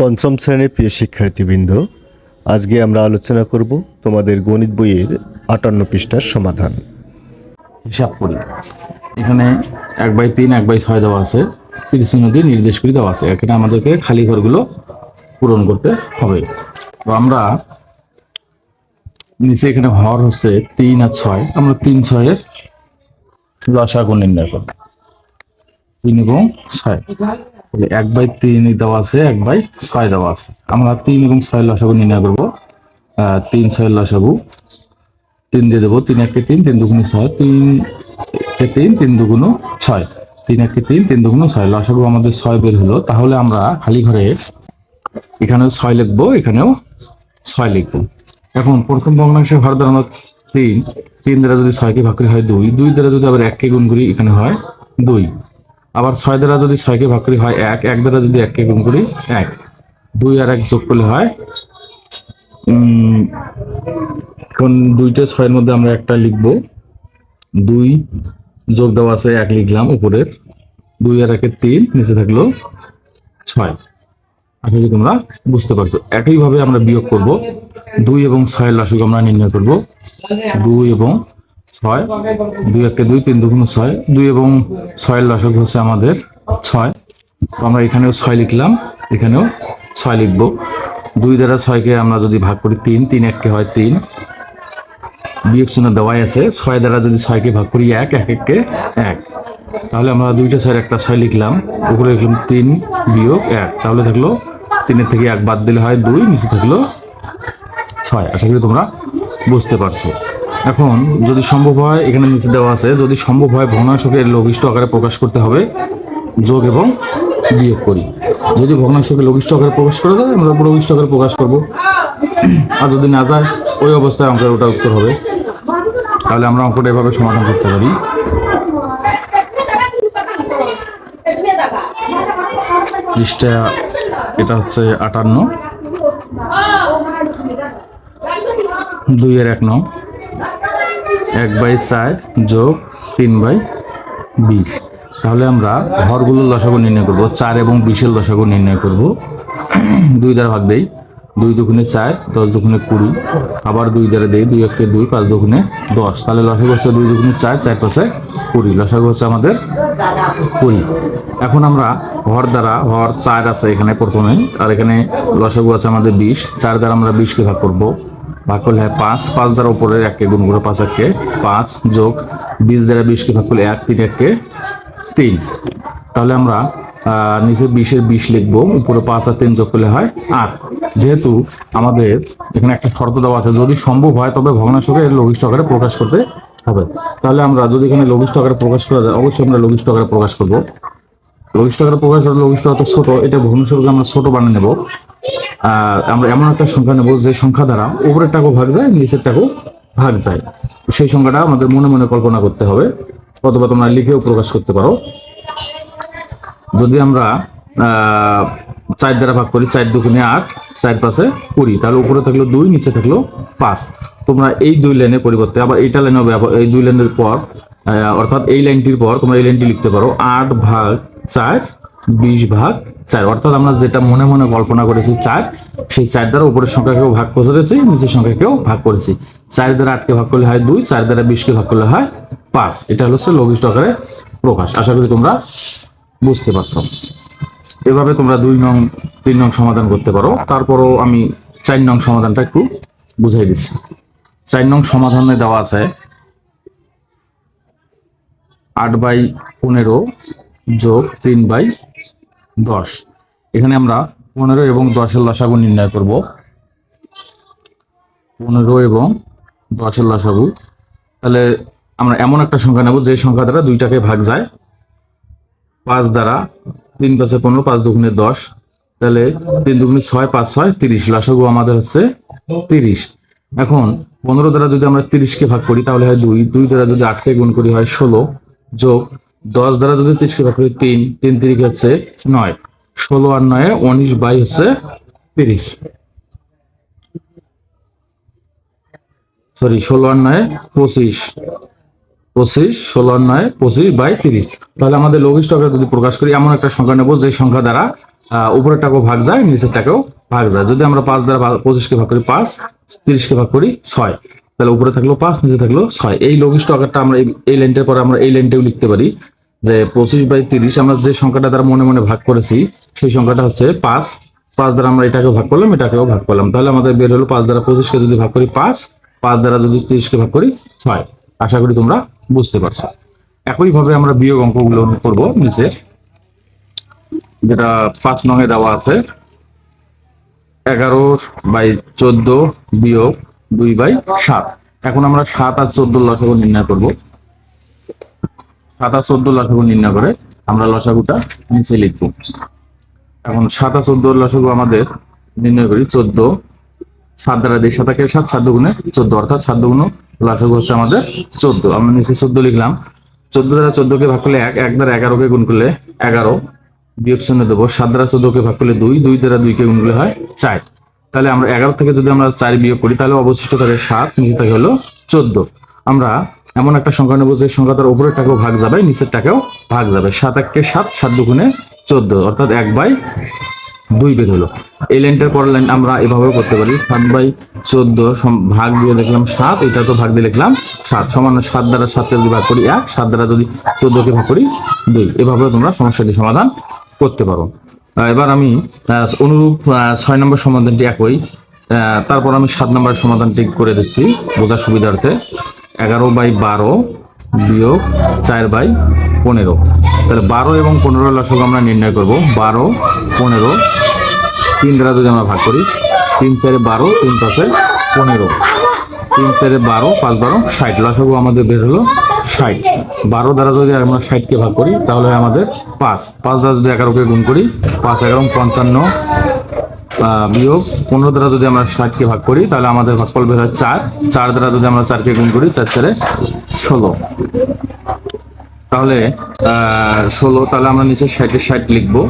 পঞ্চম শ্রেণীর প্রিয় শিক্ষার্থীবৃন্দ, আজকে আমরা আলোচনা করব তোমাদের গণিত বইয়ের 58 পৃষ্ঠার সমাধান। হিসাব করি। এখানে 1/3 1/6 দেওয়া আছে, 30 দিয়ে নির্দেশ করে দেওয়া আছে। এখানে আমাদেরকে খালি ঘরগুলো পূরণ করতে হবে। তো আমরা নিচে এখানে হর হচ্ছে 3 আর 6, আমরা 3 6 এর লসাগু নির্ণয় করব। 3 এবং 6, তাহলে 1/3 দেওয়া আছে, 1/6 দেওয়া আছে। আমরা 3 এবং 6 লসাগু নির্ণয় করব। 3 6 লসাগু 3 দিয়ে দেবো, 3 1 3, 3 2 6, 3 3 3 2 6, 3 1 3, 3 2 6, লসাগু আমাদের 6 বের হলো। তাহলে আমরা খালি ঘরে এখানেও 6 লিখবো, এখানেও 6 লিখবো। এখন প্রথম ভগ্নাংশের হর দ্বারা আমরা 3 দ্বারা যদি 6 কে ভাগ করি হয় 2, 2 দ্বারা যদি আবার 1 কে গুণ করি এখানে হয় 2, আবার 6 দ্বারা যদি 6 কে ভাগ করি হয় 1, 1 দ্বারা যদি 1 কে গুণ করি 1, 2 আর 1 যোগ করলে হয় এখন 2টা 6 এর মধ্যে আমরা একটা লিখবো, 2 যোগ দেওয়া আছে 1 লিখলাম উপরের, 2 আর 1 3, নিচে থাকলো 6। আশা করি তোমরা বুঝতে পারছো। একইভাবে আমরা বিয়োগ করব, 2 এবং 6 লসাগু আমরা নির্ণয় করব। 2 এবং 6, 2 1 2, 3 2 6, 2 এবং 6 লসাগু হচ্ছে আমাদের 6। তো আমরা এখানেও 6 লিখলাম, এখানেও 6 লিখবো। 2 দ্বারা 6 কে আমরা যদি ভাগ করি 3, 3 1 কে হয় 3, বিয়োগ চিহ্ন দেওয়াই আছে। 6 দ্বারা যদি 6 কে ভাগ করি 1, 1 1 কে 1, তাহলে আমরা 2টা 6 একটা 6 লিখলাম, উপরে লিখলাম 3 বিয়োগ 1, তাহলে থাকলো 3 থেকে 1 বাদ দিলে হয় 2, নিচে থাকলো 6। আশা করি তোমরা বুঝতে পারছো। এখন যদি সম্ভব হয়, এখানে নিচে দেওয়া আছে, যদি সম্ভব হয় ভগ্নাংশকে লঘিষ্ঠ আকারে প্রকাশ করতে হবে, যোগ এবং বিয়োগ করি। যদি ভগ্নাংশকে লঘিষ্ঠ আকারে প্রকাশ করা যায় আমরা লঘিষ্ঠ আকারে প্রকাশ করব, আর যদি না যায় ওই অবস্থায় অঙ্কের ওটা উত্তর হবে। তাহলে আমরা অঙ্কটা এভাবে সমাধান করতে পারি। পৃষ্ঠা এটা হচ্ছে 58, 2 এর 1 নং, 1/4 যোগ 3/20। তাহলে আমরা হরগুলোর লসাগু নির্ণয় করব, 4 এবং 20 এর লসাগু নির্ণয় করব। 2 দ্বারা ভাগ দেই, 2 দুগুণে 4, 10 দুগুণে 20, আবার 2 দ্বারা দেই, 2 1 কে 2, 5 দুগুণে 10, তাহলে লসাগু হচ্ছে 2 দুগুণে 4, 4 5 20, লসাগু হচ্ছে আমাদের 20। এখন আমরা হর দ্বারা, হর 4 আছে এখানে প্রথমে, আর এখানে লসাগু আছে আমাদের 20, 4 দ্বারা আমরা 20 কে ভাগ করব, ভাগ করলে হয় 5, 5 দ্বারা উপরে 1 কে গুণ করে 5 1 কে 5, যোগ 20 দ্বারা 20 কে ভাগ করলে 1, 3 1 কে 3, তাহলে আমরা নিচে 20 এর 20 লিখবো, উপরে 5 আর 3 যোগ করলে হয় 8। যেহেতু আমাদের এখানে একটা শর্ত দেওয়া আছে, যদি সম্ভব হয় তবে ভগ্নাংশকে লঘিষ্ঠ আকারে প্রকাশ করতে হবে। তাহলে আমরা যদি এখানে লঘিষ্ঠ আকারে প্রকাশ করা যায়, অবশ্যই আমরা লঘিষ্ঠ আকারে প্রকাশ করব। লঘিষ্ঠ আকারে প্রকাশ করলে লঘিষ্ঠ অত ছোট, এটা ভগ্নাংশকে আমরা ছোট বানিয়ে নেব। আমরা এমন একটা সংখ্যা নেব যে সংখ্যা দ্বারা উপরের টাকাও ভাগ যায়, নিচের টাকাও ভাগ যায়। সেই সংখ্যাটা আমাদের মনে মনে কল্পনা করতে হবে, অথবা তোমরা লিখেও প্রকাশ করতে পারো। যদি আমরা 4 দ্বারা ভাগ করি, 4 দুগুণে 8, 4 5 20, তাহলে উপরে থাকলো 2, নিচে থাকলো 5। তোমরা এই 2 লাইনের পরিবর্তে আবার এইটা লাইনে, এই 2 লাইনের পর অর্থাৎ এই লাইনটির পর তোমরা এই লাইনটি লিখতে পারো 8 ভাগ 4, 20 ভাগ 4, অর্থাৎ আমরা যেটা মনে মনে কল্পনা করেছি 4, সেই 4 দ্বারা উপরের সংখ্যাকেও ভাগ করেছি, নিচের সংখ্যাকেও ভাগ করেছি। 4 দ্বারা 8 কে ভাগ করলে হয় 2, 4 দ্বারা 20 কে ভাগ করলে হয় 5। এটা হচ্ছে লঘিষ্ঠ আকারে প্রকাশ। আশা করি তোমরা বুঝতে পারছো। এভাবে তোমরা 2 নং 3 নং সমাধান করতে পারো। তারপরও আমি 4 নং সমাধানটা একটু বুঝাই দিচ্ছি। 4 নং সমাধানে দেওয়া আছে 8/15 যোগ 3/10। এখানে আমরা 15 এবং 10 এর লসাগু নির্ণয় করব। 15 এবং 10 এর লসাগু, তাহলে আমরা এমন একটা সংখ্যা নেব যে সংখ্যা দ্বারা 2টাকে ভাগ যায়। 5 দ্বারা 3 5 15, 5 দুগুণে 10, তাহলে 3 দুগুণে 6, 5 6 30, লসাগু আমাদের হচ্ছে 30। এখন 15 দ্বারা যদি আমরা 30 কে ভাগ করি তাহলে হয় 2, 2 দ্বারা যদি 8 কে গুণ করি হয় 16, যোগ 10 দ্বারা যদি 30 কে ভাগ করি 3, 3 3 হচ্ছে 9, 16 আর 9 19 বাই হচ্ছে 30, সরি 16 আর 9 25, 25, 16 আর 9 25/30। তাহলে আমাদের লঘিষ্ঠ আকারে যদি প্রকাশ করি, এমন একটা সংখ্যা নেব যে সংখ্যা দ্বারা উপরেরটাকেও ভাগ যায়, নিচেরটাকেও ভাগ যায়। যদি আমরা 5 দ্বারা 25কে ভাগ করি 5, 30কে ভাগ করি 6, তাহলে উপরে থাকলো 5, নিচে থাকলো 6। এই লঘিষ্ঠ আকারটা আমরা এই লাইনটার পরে আমরা এই লাইনটাও লিখতে পারি যে 25/30 আমরা যে সংখ্যাটা দ্বারা মনে মনে ভাগ করেছি সেই সংখ্যাটা হচ্ছে 5। 5 দ্বারা আমরা এটাকেও ভাগ করলাম, এটাকেও ভাগ করলাম, তাহলে আমাদের বের হলো 5 দ্বারা 25কে যদি ভাগ করি 5, 5 দ্বারা যদি 30কে ভাগ করি 6। আশা করি তোমরা বুঝতে পারছো। একইভাবে আমরা বিয়োগ অঙ্কগুলো করব নিচে, যেটা 5 নং এ দেওয়া আছে 11/14 বিয়োগ 2/7। এখন আমরা 7 আর 14 লসাগু নির্ণয় করব। 7 আর 14 লসাগু নির্ণয় করে আমরা লসাগুটা নিচে লিখব। এখন 7 আর 14 লসাগু আমাদের নির্ণয় করি 14, 7 দ্বারা দিই 7 কে 7, 7 দুগুণে 14, অর্থাৎ 7 দুগুণ লসাগু হচ্ছে আমাদের 14। আমরা নিচে 14 লিখলাম। 14 দ্বারা 14কে ভাগ করলে 1, 1 দ্বারা 11কে গুণ করলে 11, বিয়োগ শূন্য দেবো। 7 দ্বারা 14কে ভাগ করলে 2, 2 দ্বারা 2কে গুণ করলে হয় 4। তাহলে আমরা 11 থেকে যদি আমরা 4 বিয়োগ করি তাহলে অবশিষ্ট থাকে 7, নিচে থাকে হলো 14। আমরা এমন একটা সংখ্যা নেবো যে সংখ্যাটার উপরের টাকেও ভাগ যাবে, নিচের টাকেও ভাগ যাবে। 7 1 7, 7 দুগুণে 14, অর্থাৎ 1/2 বের হলো। এই লাইনটার পরের লাইন আমরা এভাবেও করতে পারি, 7/14 ভাগ দিয়ে লিখলাম 7, এটা তো ভাগ দিয়ে লিখলাম 7 সমান 7 দ্বারা 7কে যদি ভাগ করি 1, 7 দ্বারা যদি 14কে ভাগ করি 2। এভাবেও তোমরা সমস্যাটি সমাধান করতে পারো। এবার আমি অনুরূপ 6 নম্বর সমাধানটি একই, তারপর আমি 7 নম্বর সমাধানটি করে দিচ্ছি বোঝার সুবিধার্থে। 11/12 বিয়োগ 4/15। তাহলে 12 এবং 15 লসাগু আমরা নির্ণয় করব। 12, 15 3 দ্বারা যদি আমরা ভাগ করি, 3 4 12, 3 5 15, 3 4 12, 5 12 60, লসাগু আমাদের বের হলো 60। 12 দ্বারা যদি আমরা 60কে ভাগ করি তাহলে হয় আমাদের 5, 5 দ্বারা যদি 11কে গুণ করি 5 11 55, বিয়োগ 15 দ্বারা যদি আমরা 60কে ভাগ করি তাহলে আমাদের ভাগফল বের হয় 4, 4 দ্বারা যদি আমরা 4কে গুণ করি 4 4 16, তাহলে 16। তাহলে আমরা নিচে 60 60 লিখবো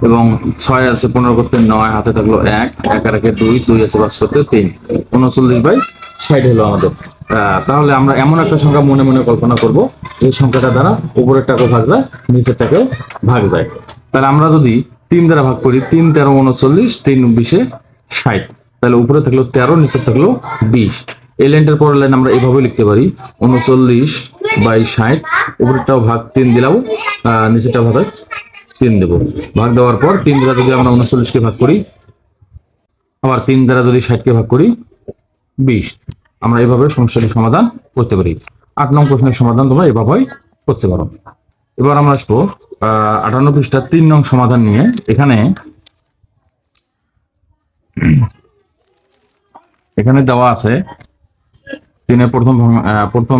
এবং 6 আছে 15 করতে 9, হাতে থাকলো 1, 1 আর 1 2, 2 আছে 5 করতে 3, 39/60 হলো আমাদের। তাহলে আমরা এমন একটা সংখ্যা মনে মনে কল্পনা করব যে সংখ্যাটা দ্বারা উপরের টাকেও ভাগ যায়, নিচের টাকেও ভাগ যায়। তাহলে আমরা যদি 3 দ্বারা ভাগ করি, 3 13 39, 3 20 60, তাহলে উপরে থাকলো 13, নিচে থাকলো 20। এই লাইনটার পরের লাইন আমরা এভাবে লিখতে পারি 39/60, উপরেরটাও ভাগ 3 দিলাম, নিচেরটা ভাগ 3 দেবো। ভাগ দেওয়ার পর 3 দ্বারা যদি আমরা 39কে ভাগ করি, আবার 3 দ্বারা যদি 60কে ভাগ করি 20। আমরা এভাবে সমস্যাটি সমাধান করতে পারি। 8 নং প্রশ্নের সমাধান তোমরা এভাবেই করতে পারো। এবার আমরা আসবো 58 পৃষ্ঠার 3 নং সমাধান নিয়ে। এখানে দেওয়া আছে 3 প্রথম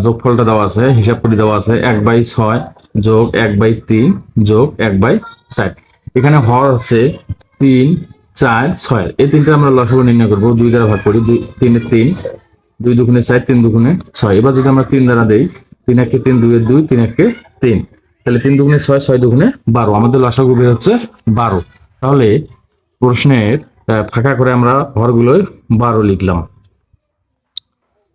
যোগফলটা দেওয়া আছে, হিসাব করে দেওয়া আছে 1/6 যোগ 1/3 যোগ 1/4। এখানে হর হচ্ছে 3 4 6, এই তিনটা আমরা লসাগু নির্ণয় করবো। 2 দ্বারা ভাগ করি, 3 এর 3, 2 দুগুণে 4, 3 দুগুণে 6। এবার যদি আমরা 3 দ্বারা দেই, 3 1 3, 2 এর 2, 3 1 3, তাহলে 3 দুগুণে 6, 6 দুগুণে 12, আমাদের লসাগু বের হচ্ছে 12। তাহলে প্রশ্নের ফাঁকা করে আমরা হরগুলোয় 12 লিখলাম।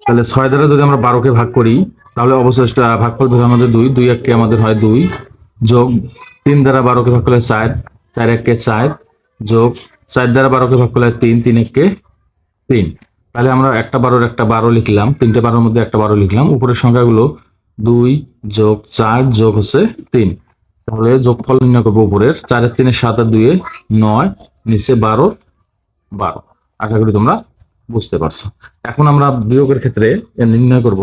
তাহলে 6 দ্বারা যদি আমরা 12কে ভাগ করি তাহলে অবশিষ্ট ভাগফল বের হয় আমাদের 2, 2 1 আমাদের হয় 2, যোগ 3 দ্বারা 12কে ভাগ করলে 4, 4 1 4, যোগ 4 দ্বারা 12কে ভাগ করলে 3, 3 1 3। তাহলে আমরা একটা 12 একটা 12 লিখলাম, 3টে 12-র মধ্যে একটা 12 লিখলাম। উপরের সংখ্যাগুলো 2 যোগ 4 যোগ হচ্ছে 3। তাহলে যোগফল নির্ণয় করবো উপরের 4 এর 3 7 আর 2 9, নিচে 12 12। আশা করি তোমরা বুঝতে পারছো। এখন আমরা বিয়োগের ক্ষেত্রে নির্ণয় করব।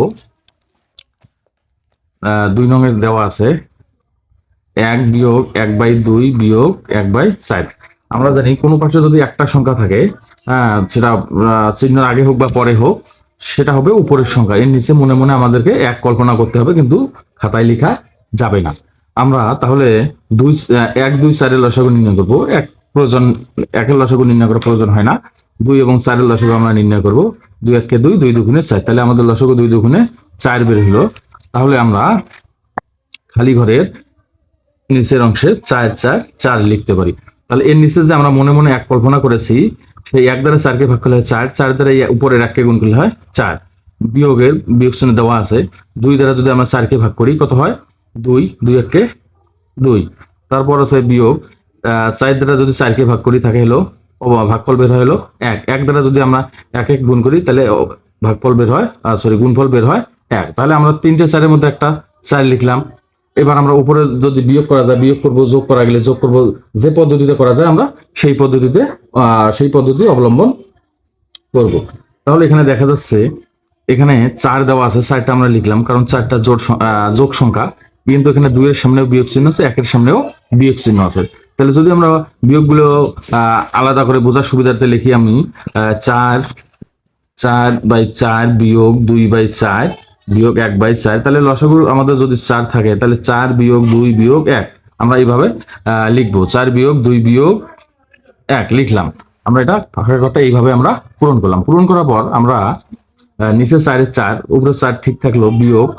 2 নং এর দেওয়া আছে 1 বিয়োগ 1/2 বিয়োগ 1/4। আমরা জানি কোনো পাশে যদি একটা সংখ্যা থাকে, সেটা চিহ্নের আগে হোক বা পরে হোক, সেটা হবে উপরের সংখ্যা। এর নিচে মনে মনে আমাদেরকে 1 কল্পনা করতে হবে, কিন্তু খাতায় লেখা যাবে না। আমরা তাহলে 1 2 4 এর লসাগু নির্ণয় করবো। প্রয়োজন 1 এর লসাগু নির্ণয় করার প্রয়োজন হয় না। 2 এবং 4 এর লসাগু আমরা নির্ণয় করব। 2 1 2, 2 দুগুণে 4, তাহলে আমাদের লসাগু 2 দুগুণে 4 বের হলো। তাহলে আমরা খালি ঘরের নিচের অংশে 4 4 4 লিখতে পারি। তাহলে এর নিচে যে আমরা মনে মনে 1 কল্পনা করেছি, সেই 1 দ্বারা 4কে ভাগ করলে হয় 4, 4 দ্বারা উপরের 1কে গুণ করলে হয় 4। বিয়োগের বিয়োগ চিহ্ন দেওয়া আছে, 2 দ্বারা যদি আমরা 4কে ভাগ করি কত হয় 2, 2 1 2। তারপর আছে বিয়োগ চার দ্বারা যদি 4কে ভাগ করি থাকে হলো ভাগফল বের হয় হলো 1। 1 দ্বারা যদি আমরা 1 গুণ করি তাহলে ভাগফল বের হয় গুণফল বের হয় 1। তাহলে আমরা 3টে 4-এর মধ্যে একটা 4 লিখলাম। এবার আমরা উপরে যদি বিয়োগ করা যায় বিয়োগ করব, যোগ করা গেলে যোগ করব, যে পদ্ধতিতে করা যায় আমরা সেই পদ্ধতি অবলম্বন করব। তাহলে এখানে দেখা যাচ্ছে এখানে 4 দেওয়া আছে, 4টা আমরা লিখলাম কারণ 4টা যোগ সংখ্যা, কিন্তু এখানে 2 এর সামনেও বিয়োগ চিহ্ন আছে, 1 এর সামনেও বিয়োগ চিহ্ন আছে। তাহলে যদি আমরা বিয়োগগুলো আলাদা করে বোঝার সুবিধার্থে লিখি, আমি 4/4 বিয়োগ 2/4 বিয়োগ 1/4, তাহলে লসাগু আমাদের যদি 4 থাকে তাহলে 4 বিয়োগ 2 বিয়োগ 1 আমরা এইভাবে লিখবো। 4 বিয়োগ 2 বিয়োগ 1 লিখলাম। আমরা এটা ফাঁকা ঘরটা এইভাবে আমরা পূরণ করলাম। পূরণ করার পর আমরা নিচে 4-এর 4 উপরে 4 ঠিক থাকলো, বিয়োগ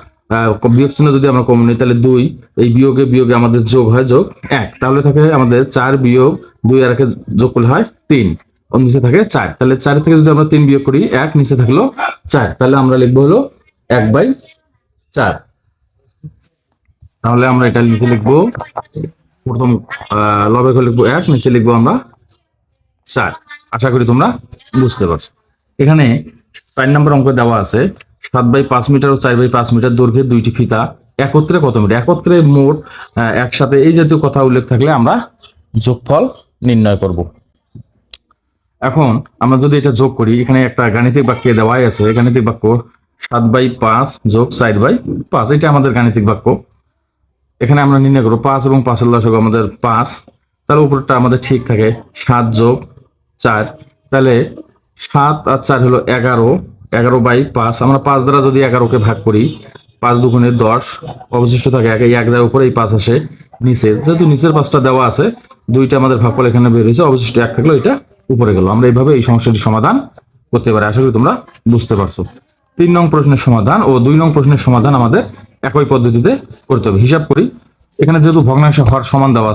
চিহ্ন যদি আমরা কমন নিই তাহলে 2, এই বিয়োগে আমাদের যোগ হয় যোগ 1, তাহলে থাকে আমাদের 4 বিয়োগ 2 আর 1 যোগ করলে হয় 3, ওর নিচে থাকে 4। তাহলে 4 থেকে যদি আমরা 3 বিয়োগ করি 1, নিচে থাকলো 4, তাহলে আমরা লিখবো হলো 1/4। তাহলে আমরা এটা নিচে লিখবো, প্রথম লবে লিখবো 1, নিচে লিখবো আমরা 4। আশা করি তোমরা বুঝতে পারছো। এখানে 4 নম্বর অঙ্ক দেওয়া আছে 7/5 মিটার ও 4/5 মিটার দৈর্ঘ্যের 2টি ফিতা একত্রে কত মিটার। একত্রে মোট একসাথে এই জাতীয় কথা উল্লেখ থাকলে আমরা যোগফল নির্ণয় করব। এখন আমরা যদি এটা যোগ করি, এখানে একটা গাণিতিক বাক্যে দেওয়াই আছে, গাণিতিক বাক্য 7/5 যোগ 4/5, এটা আমাদের গাণিতিক বাক্য। এখানে আমরা নির্ণয় করবো 5 এবং 5-এর লসাগু আমাদের 5, তাহলে উপরটা আমাদের ঠিক থাকে 7 যোগ 4, তাহলে 7 আর 4 হলো 11, 11/5। আমরা 5 দ্বারা যদি 11কে ভাগ করি 5 দুগুণে 10, অবশিষ্ট থাকে 1, এই 1 যায় উপরে, এই 5 আসে নিচে, যেহেতু নিচের 5টা দেওয়া আছে 2টা আমাদের ভাগফল এখানে বের হয়েছে, অবশিষ্ট 1 থাকলো, এটা উপরে গেল। আমরা এইভাবে এই সমস্যাটি সমাধান করতে পারি। আশা করি তোমরা বুঝতে পারছো। 3 নং প্রশ্নের সমাধান ও 2 নং প্রশ্নের সমাধান আমাদের একই পদ্ধতিতে করতে হবে। হিসাব করি, এখানে যেহেতু ভগ্নাংশের হর সমান দেওয়া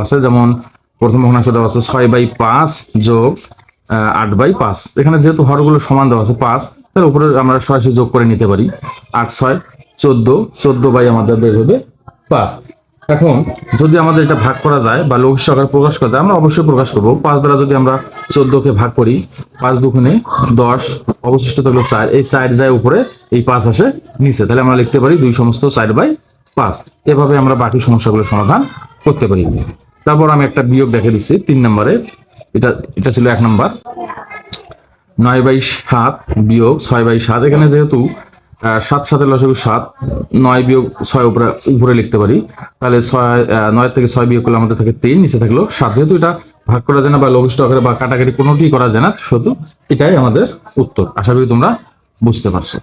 আছে, যেমন প্রথম ভগ্নাংশ দেওয়া আছে 6/5 যোগ 8/5। এখানে যেহেতু হরগুলো সমান দেওয়া আছে 5, তার উপরে আমরা সরাসরি যোগ করে নিতে পারি। 8 6 14, 14 আমাদের বের হবে 5। এখন যদি আমাদের এটা ভাগ করা যায় বা লঘিষ্ঠ আকারে প্রকাশ করা যায়, আমরা অবশ্যই প্রকাশ করব। 5 দ্বারা যদি আমরা 14কে ভাগ করি 5 দুগুণে 10, অবশিষ্ট থাকলো 4, এই 4 যায় উপরে, এই 5 আসে নিচে, তাহলে আমরা লিখতে পারি 2 সমস্ত 4/5। এভাবে আমরা বাকি সমস্যাগুলো সমাধান করতে পারি। তারপর আমি একটা বিয়োগ দেখে দিচ্ছি 3 নম্বরে, এটা ছিল 1 নম্বর, 9/7 বিয়োগ 6/7। এখানে যেহেতু 7 7-এর লসাগু 7, 9 বিয়োগ 6 উপরে লিখতে পারি, তাহলে 9 থেকে 6 বিয়োগ করলে আমাদের থাকে 3, নিচে থাকলো 7। যেহেতু এটা ভাগ করা যায় না বা লঘিষ্ঠ আকারে বা কাটাকাটি কোনোটি করা যায় না, শুধু এটাই আমাদের উত্তর। আশা করি তোমরা বুঝতে পারছো।